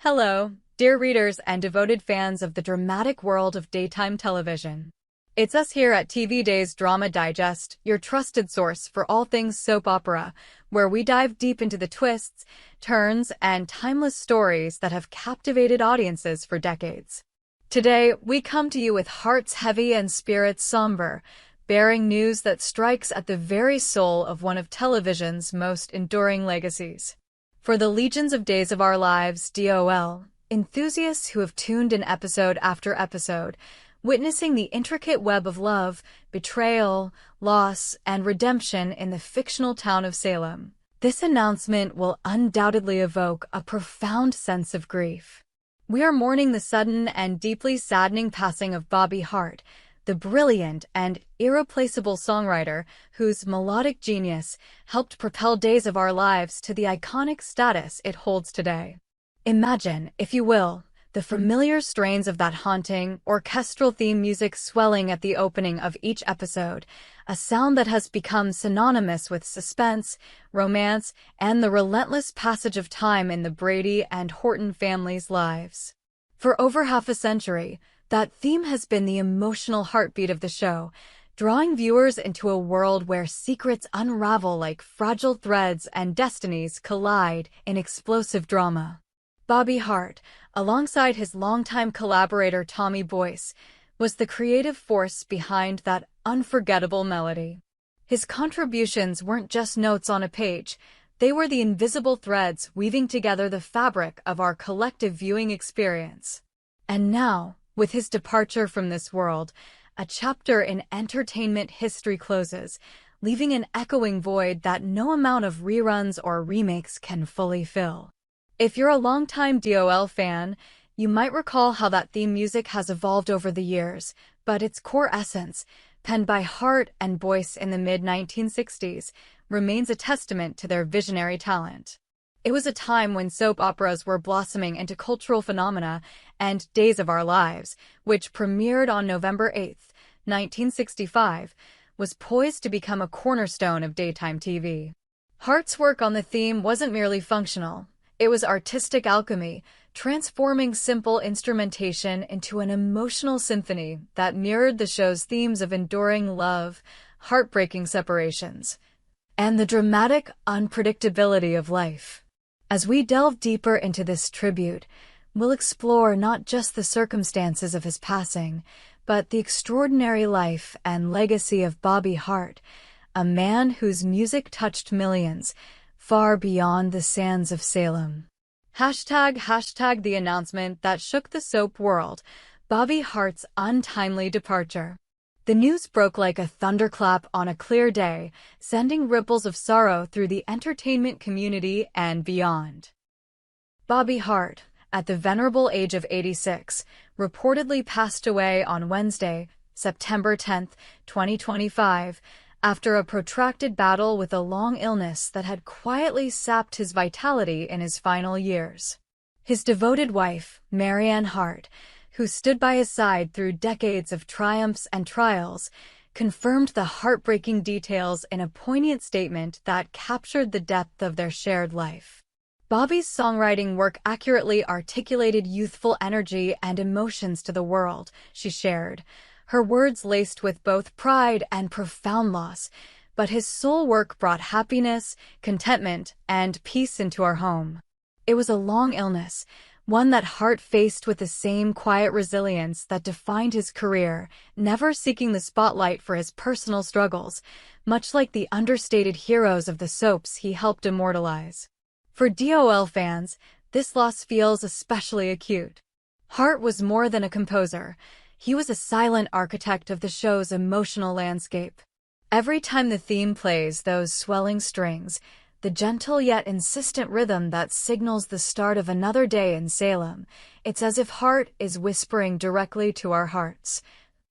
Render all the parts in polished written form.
Hello, dear readers and devoted fans of the dramatic world of daytime television. It's us here at TV Days Drama Digest, your trusted source for all things soap opera, where we dive deep into the twists, turns, and timeless stories that have captivated audiences for decades. Today, we come to you with hearts heavy and spirits somber, bearing news that strikes at the very soul of one of television's most enduring legacies. For the legions of days of our lives, DOL, enthusiasts who have tuned in episode after episode, witnessing the intricate web of love, betrayal, loss, and redemption in the fictional town of Salem, this announcement will undoubtedly evoke a profound sense of grief. We are mourning the sudden and deeply saddening passing of Bobby Hart, the brilliant and irreplaceable songwriter whose melodic genius helped propel Days of Our Lives to the iconic status it holds today. Imagine, if you will, the familiar strains of that haunting, orchestral theme music swelling at the opening of each episode, a sound that has become synonymous with suspense, romance, and the relentless passage of time in the Brady and Horton families' lives. For over half a century, that theme has been the emotional heartbeat of the show, drawing viewers into a world where secrets unravel like fragile threads and destinies collide in explosive drama. Bobby Hart, alongside his longtime collaborator Tommy Boyce, was the creative force behind that unforgettable melody. His contributions weren't just notes on a page, they were the invisible threads weaving together the fabric of our collective viewing experience. And now, with his departure from this world, a chapter in entertainment history closes, leaving an echoing void that no amount of reruns or remakes can fully fill. If you're a longtime DOL fan, you might recall how that theme music has evolved over the years, but its core essence, penned by Hart and Boyce in the mid-1960s, remains a testament to their visionary talent. It was a time when soap operas were blossoming into cultural phenomena, and Days of Our Lives, which premiered on November 8, 1965, was poised to become a cornerstone of daytime TV. Hart's work on the theme wasn't merely functional. It was artistic alchemy, transforming simple instrumentation into an emotional symphony that mirrored the show's themes of enduring love, heartbreaking separations, and the dramatic unpredictability of life. As we delve deeper into this tribute, we'll explore not just the circumstances of his passing, but the extraordinary life and legacy of Bobby Hart, a man whose music touched millions, far beyond the sands of Salem. Hashtag the announcement that shook the soap world, Bobby Hart's untimely departure. The news broke like a thunderclap on a clear day, sending ripples of sorrow through the entertainment community and beyond. Bobby Hart, at the venerable age of 86, reportedly passed away on Wednesday, September 10, 2025, after a protracted battle with a long illness that had quietly sapped his vitality in his final years. His devoted wife, Marianne Hart, who stood by his side through decades of triumphs and trials, confirmed the heartbreaking details in a poignant statement that captured the depth of their shared life. Bobby's songwriting work accurately articulated youthful energy and emotions to the world, she shared, her words laced with both pride and profound loss, but his soul work brought happiness, contentment, and peace into our home. It was a long illness, one that Hart faced with the same quiet resilience that defined his career, never seeking the spotlight for his personal struggles, much like the understated heroes of the soaps he helped immortalize. For DOL fans, this loss feels especially acute. Hart was more than a composer. He was a silent architect of the show's emotional landscape. Every time the theme plays those swelling strings, the gentle yet insistent rhythm that signals the start of another day in Salem, it's as if Hart is whispering directly to our hearts,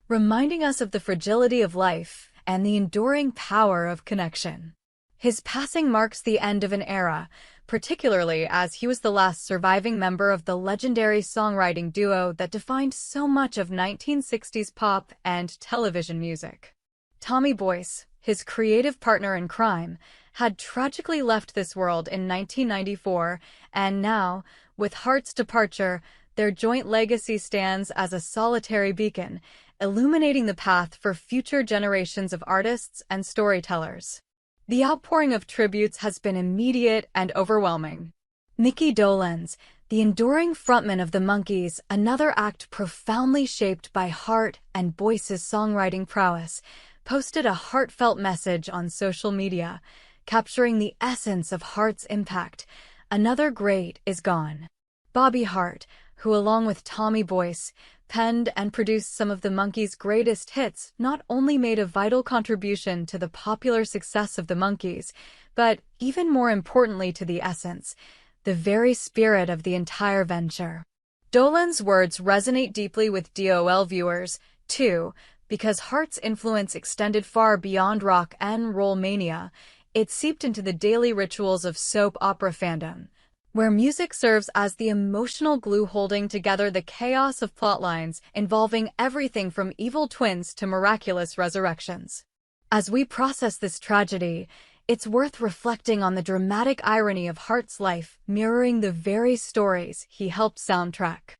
reminding us of the fragility of life and the enduring power of connection. His passing marks the end of an era, particularly as he was the last surviving member of the legendary songwriting duo that defined so much of 1960s pop and television music. Tommy Boyce, his creative partner in crime, had tragically left this world in 1994, and now, with Hart's departure, their joint legacy stands as a solitary beacon, illuminating the path for future generations of artists and storytellers. The outpouring of tributes has been immediate and overwhelming. Mickey Dolenz, the enduring frontman of the Monkees, another act profoundly shaped by Hart and Boyce's songwriting prowess, posted a heartfelt message on social media, capturing the essence of Hart's impact. Another great is gone. Bobby Hart, who along with Tommy Boyce, penned and produced some of the Monkees' greatest hits, not only made a vital contribution to the popular success of the Monkees, but, even more importantly to the essence, the very spirit of the entire venture. Dolen's words resonate deeply with DOL viewers, too, because Hart's influence extended far beyond rock and roll mania. It seeped into the daily rituals of soap opera fandom, where music serves as the emotional glue holding together the chaos of plotlines involving everything from evil twins to miraculous resurrections. As we process this tragedy, it's worth reflecting on the dramatic irony of Hart's life, mirroring the very stories he helped soundtrack.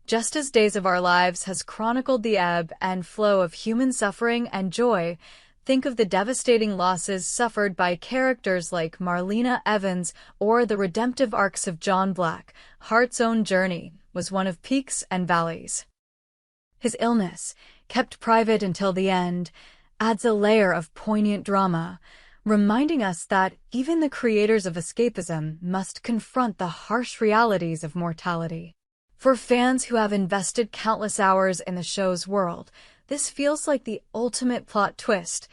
Just as Days of Our Lives has chronicled the ebb and flow of human suffering and joy, think of the devastating losses suffered by characters like Marlena Evans or the redemptive arcs of John Black. Hart's own journey was one of peaks and valleys. His illness, kept private until the end, adds a layer of poignant drama, reminding us that even the creators of escapism must confront the harsh realities of mortality. For fans who have invested countless hours in the show's world, this feels like the ultimate plot twist.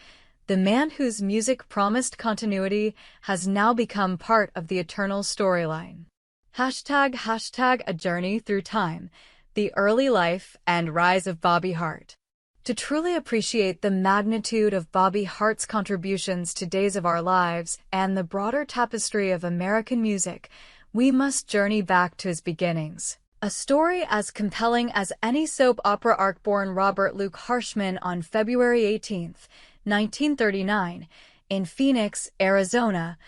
The man whose music promised continuity has now become part of the eternal storyline. ## A Journey Through Time, the early life and rise of Bobby Hart. To truly appreciate the magnitude of Bobby Hart's contributions to Days of Our Lives and the broader tapestry of American music, we must journey back to his beginnings. A story as compelling as any soap opera arc. Born Robert Luke Harshman on February 18, 1939, in Phoenix, Arizona,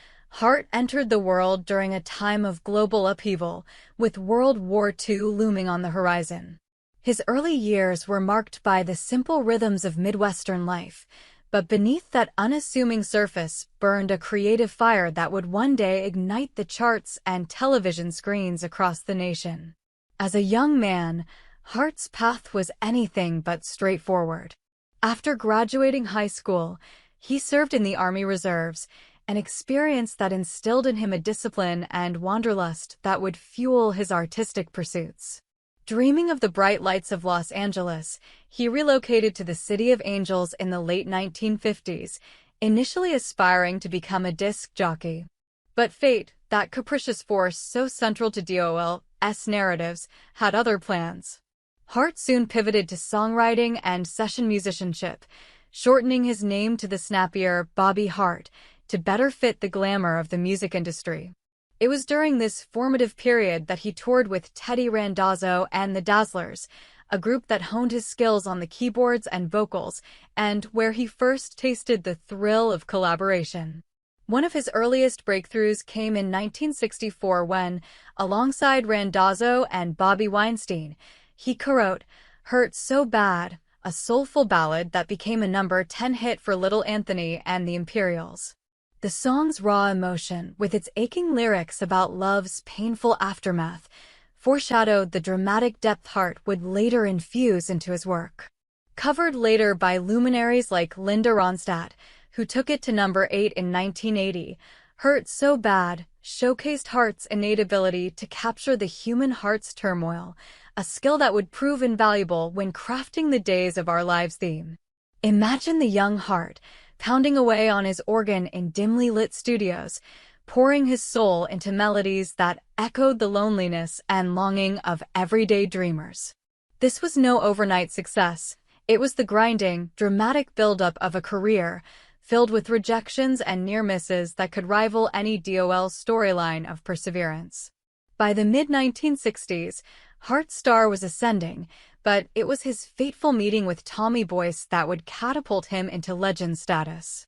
Hart entered the world during a time of global upheaval, with World War II looming on the horizon. His early years were marked by the simple rhythms of Midwestern life, but beneath that unassuming surface burned a creative fire that would one day ignite the charts and television screens across the nation. As a young man, Hart's path was anything but straightforward. After graduating high school, he served in the Army Reserves, an experience that instilled in him a discipline and wanderlust that would fuel his artistic pursuits. Dreaming of the bright lights of Los Angeles, he relocated to the City of Angels in the late 1950s, initially aspiring to become a disc jockey. But fate, that capricious force so central to DOL's narratives, had other plans. Hart soon pivoted to songwriting and session musicianship, shortening his name to the snappier Bobby Hart to better fit the glamour of the music industry. It was during this formative period that he toured with Teddy Randazzo and the Dazzlers, a group that honed his skills on the keyboards and vocals, and where he first tasted the thrill of collaboration. One of his earliest breakthroughs came in 1964 when, alongside Randazzo and Bobby Weinstein, he co-wrote "Hurt So Bad," a soulful ballad that became a number 10 hit for Little Anthony and the Imperials. The song's raw emotion, with its aching lyrics about love's painful aftermath, foreshadowed the dramatic depth Hart would later infuse into his work. Covered later by luminaries like Linda Ronstadt, who took it to number 8 in 1980, "Hurt So Bad" showcased Hart's innate ability to capture the human heart's turmoil, a skill that would prove invaluable when crafting the Days of Our Lives theme. Imagine the young Hart, pounding away on his organ in dimly lit studios, pouring his soul into melodies that echoed the loneliness and longing of everyday dreamers. This was no overnight success. It was the grinding, dramatic buildup of a career, filled with rejections and near misses that could rival any DOL storyline of perseverance. By the mid-1960s, Hart's star was ascending, but it was his fateful meeting with Tommy Boyce that would catapult him into legend status.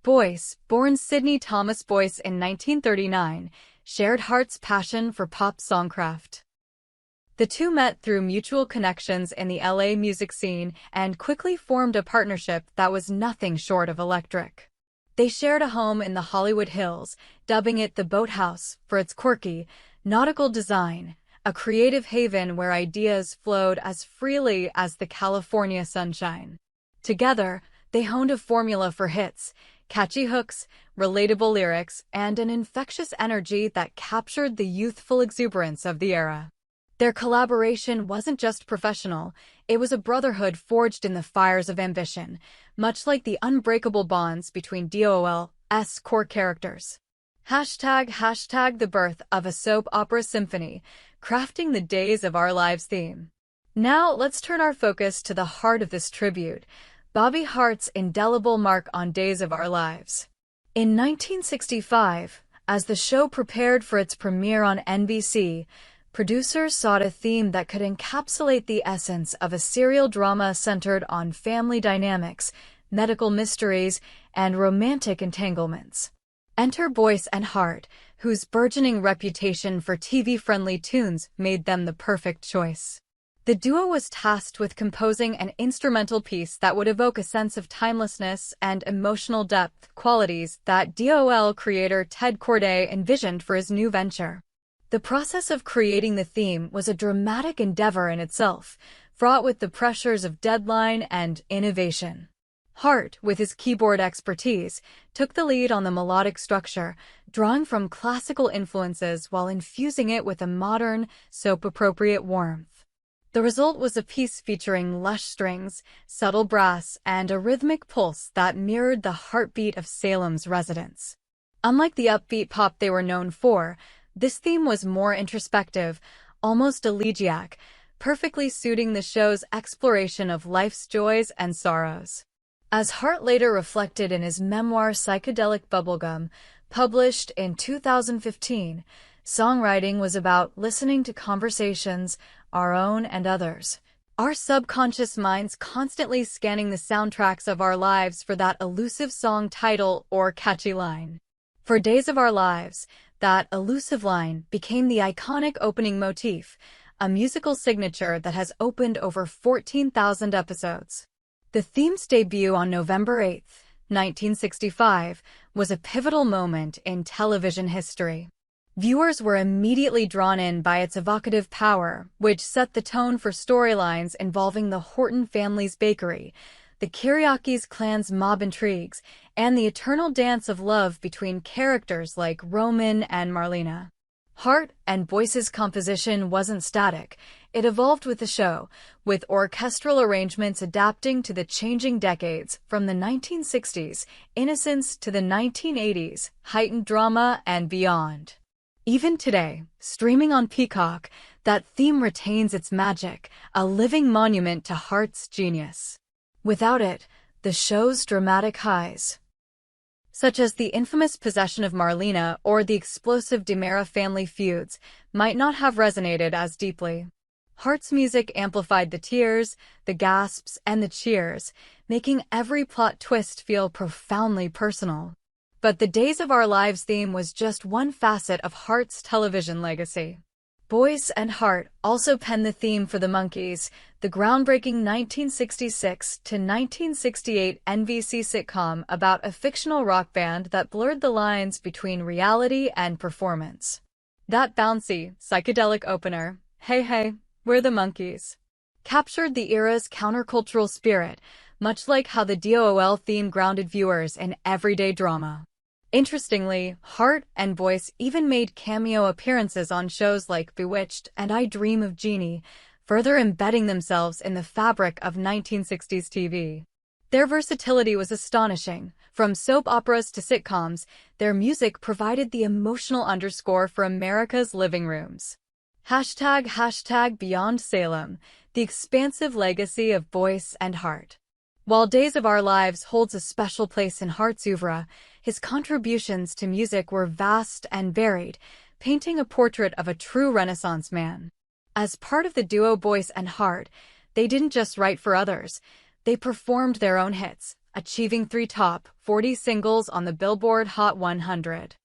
Boyce, born Sidney Thomas Boyce in 1939, shared Hart's passion for pop songcraft. The two met through mutual connections in the LA music scene and quickly formed a partnership that was nothing short of electric. They shared a home in the Hollywood Hills, dubbing it the Boathouse for its quirky, nautical design, a creative haven where ideas flowed as freely as the California sunshine. Together, they honed a formula for hits, catchy hooks, relatable lyrics, and an infectious energy that captured the youthful exuberance of the era. Their collaboration wasn't just professional, it was a brotherhood forged in the fires of ambition, much like the unbreakable bonds between DOOL's core characters. ### the birth of a soap opera symphony, crafting the Days of Our Lives theme. Now let's turn our focus to the heart of this tribute, Bobby Hart's indelible mark on Days of Our Lives. In 1965, as the show prepared for its premiere on NBC, producers sought a theme that could encapsulate the essence of a serial drama centered on family dynamics, medical mysteries, and romantic entanglements. Enter Boyce and Hart, whose burgeoning reputation for TV-friendly tunes made them the perfect choice. The duo was tasked with composing an instrumental piece that would evoke a sense of timelessness and emotional depth, qualities that DOOL creator Ted Corday envisioned for his new venture. The process of creating the theme was a dramatic endeavor in itself, fraught with the pressures of deadline and innovation. Hart, with his keyboard expertise, took the lead on the melodic structure, drawing from classical influences while infusing it with a modern, soap-appropriate warmth. The result was a piece featuring lush strings, subtle brass, and a rhythmic pulse that mirrored the heartbeat of Salem's residents. Unlike the upbeat pop they were known for, this theme was more introspective, almost elegiac, perfectly suiting the show's exploration of life's joys and sorrows. As Hart later reflected in his memoir Psychedelic Bubblegum, published in 2015, songwriting was about listening to conversations, our own and others. Our subconscious minds constantly scanning the soundtracks of our lives for that elusive song title or catchy line. For Days of Our Lives, that elusive line became the iconic opening motif, a musical signature that has opened over 14,000 episodes. The theme's debut on November 8, 1965, was a pivotal moment in television history. Viewers were immediately drawn in by its evocative power, which set the tone for storylines involving the Horton family's bakery, the Kiriakis clan's mob intrigues, and the eternal dance of love between characters like Roman and Marlena. Hart and Boyce's composition wasn't static. It evolved with the show, with orchestral arrangements adapting to the changing decades from the 1960s, innocence to the 1980s, heightened drama, and beyond. Even today, streaming on Peacock, that theme retains its magic, a living monument to Hart's genius. Without it, the show's dramatic highs, such as the infamous possession of Marlena or the explosive DiMera family feuds, might not have resonated as deeply. Hart's music amplified the tears, the gasps, and the cheers, making every plot twist feel profoundly personal. But the Days of Our Lives theme was just one facet of Hart's television legacy. Boyce and Hart also penned the theme for The Monkees, the groundbreaking 1966 to 1968 NBC sitcom about a fictional rock band that blurred the lines between reality and performance. That bouncy, psychedelic opener, "Hey Hey, We're the Monkees," captured the era's countercultural spirit, much like how the DOOL theme grounded viewers in everyday drama. Interestingly, Hart and Boyce even made cameo appearances on shows like Bewitched and I Dream of Jeannie, further embedding themselves in the fabric of 1960s TV. Their versatility was astonishing. From soap operas to sitcoms, their music provided the emotional underscore for America's living rooms. #Beyond Salem, the expansive legacy of Boyce and Hart. While Days of Our Lives holds a special place in Hart's oeuvre, his contributions to music were vast and varied, painting a portrait of a true Renaissance man. As part of the duo Boyce and Hart, they didn't just write for others, they performed their own hits, achieving 3 top 40 singles on the Billboard Hot 100.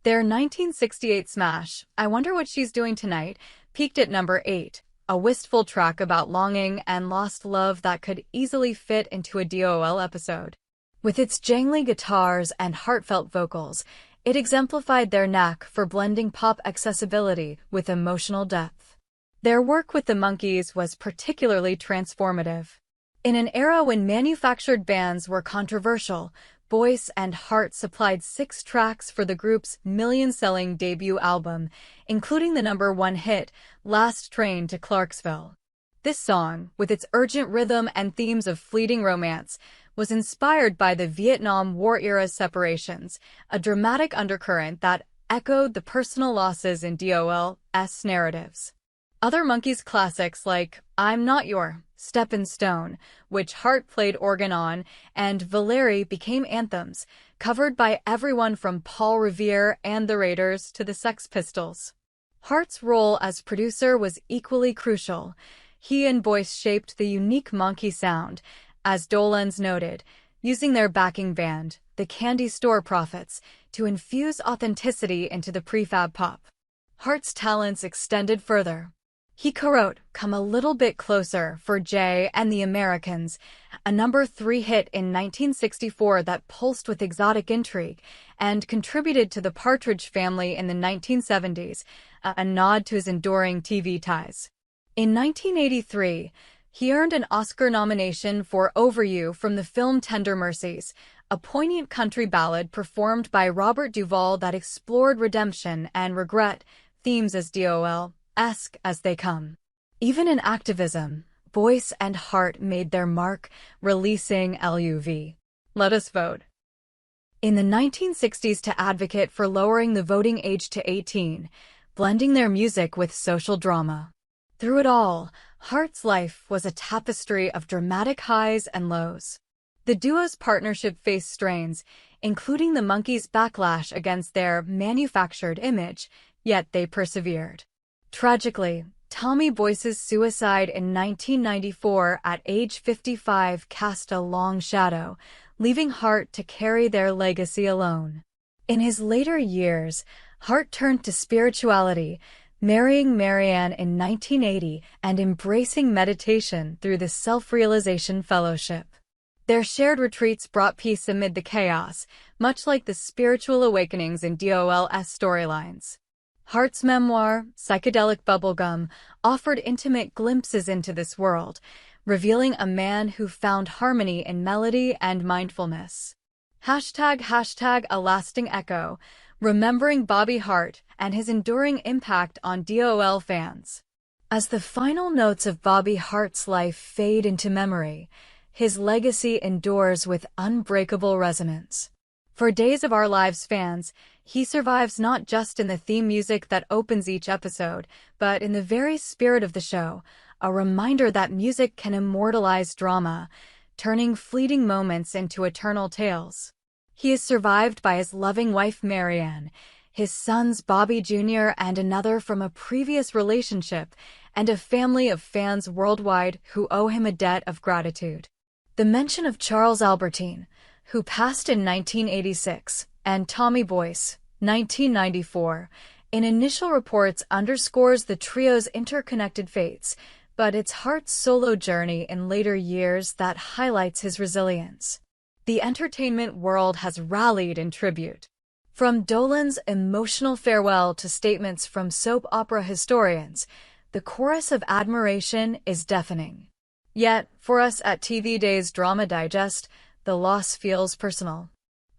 Their 1968 smash, I Wonder What She's Doing Tonight, peaked at number 8, a wistful track about longing and lost love that could easily fit into a DOL episode. With its jangly guitars and heartfelt vocals, it exemplified their knack for blending pop accessibility with emotional depth. Their work with the Monkees was particularly transformative. In an era when manufactured bands were controversial, Boyce and Hart supplied 6 tracks for the group's million-selling debut album, including the '1 hit, Last Train to Clarksville. This song, with its urgent rhythm and themes of fleeting romance, was inspired by the Vietnam War-era separations, a dramatic undercurrent that echoed the personal losses in DOL's narratives. Other Monkees classics like I'm Not Your Steppin' Stone, which Hart played organ on, and Valeri became anthems, covered by everyone from Paul Revere and the Raiders to the Sex Pistols. Hart's role as producer was equally crucial. He and Boyce shaped the unique Monkee sound, as Dolenz noted, using their backing band, the Candy Store Prophets, to infuse authenticity into the prefab pop. Hart's talents extended further. He co-wrote Come a Little Bit Closer for Jay and the Americans, a number 3 hit in 1964 that pulsed with exotic intrigue, and contributed to the Partridge Family in the 1970s, a nod to his enduring TV ties. In 1983, he earned an Oscar nomination for Over You from the film Tender Mercies, a poignant country ballad performed by Robert Duvall that explored redemption and regret, themes as DOL-esque as they come. Even in activism, Boyce and Hart made their mark, releasing LUV. Let Us Vote in the 1960s to advocate for lowering the voting age to 18, blending their music with social drama. Through it all, Hart's life was a tapestry of dramatic highs and lows. The duo's partnership faced strains, including the Monkees' backlash against their manufactured image, yet they persevered. Tragically, Tommy Boyce's suicide in 1994 at age 55 cast a long shadow, leaving Hart to carry their legacy alone. In his later years, Hart turned to spirituality, marrying Marianne in 1980 and embracing meditation through the Self-Realization Fellowship. Their shared retreats brought peace amid the chaos, much like the spiritual awakenings in DOL's storylines. Hart's memoir, Psychedelic Bubblegum, offered intimate glimpses into this world, revealing a man who found harmony in melody and mindfulness. #A lasting echo, remembering Bobby Hart and his enduring impact on DOL fans. As the final notes of Bobby Hart's life fade into memory, his legacy endures with unbreakable resonance. For Days of Our Lives fans, he survives not just in the theme music that opens each episode, but in the very spirit of the show, a reminder that music can immortalize drama, turning fleeting moments into eternal tales. He is survived by his loving wife Marianne, his sons Bobby Jr. and another from a previous relationship, and a family of fans worldwide who owe him a debt of gratitude. The mention of Charles Albertine, who passed in 1986, and Tommy Boyce, 1994, in initial reports underscores the trio's interconnected fates, but it's Hart's solo journey in later years that highlights his resilience. The entertainment world has rallied in tribute. From Dolen's emotional farewell to statements from soap opera historians, the chorus of admiration is deafening. Yet, for us at TV Days Drama Digest, the loss feels personal.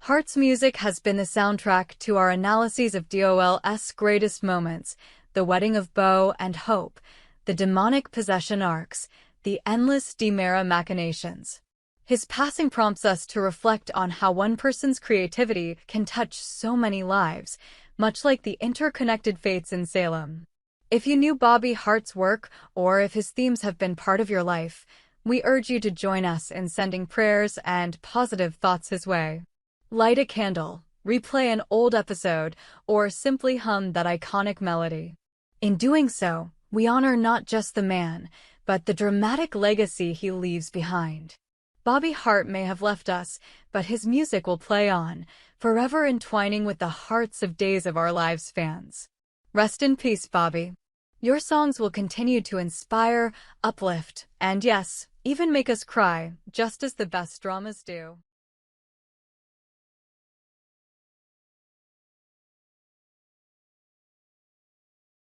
Hart's music has been the soundtrack to our analyses of DOL's greatest moments, the wedding of Beau and Hope, the demonic possession arcs, the endless DiMera machinations. His passing prompts us to reflect on how one person's creativity can touch so many lives, much like the interconnected fates in Salem. If you knew Bobby Hart's work, or if his themes have been part of your life, we urge you to join us in sending prayers and positive thoughts his way. Light a candle, replay an old episode, or simply hum that iconic melody. In doing so, we honor not just the man, but the dramatic legacy he leaves behind. Bobby Hart may have left us, but his music will play on, forever entwining with the hearts of Days of Our Lives fans. Rest in peace, Bobby. Your songs will continue to inspire, uplift, and yes, even make us cry, just as the best dramas do.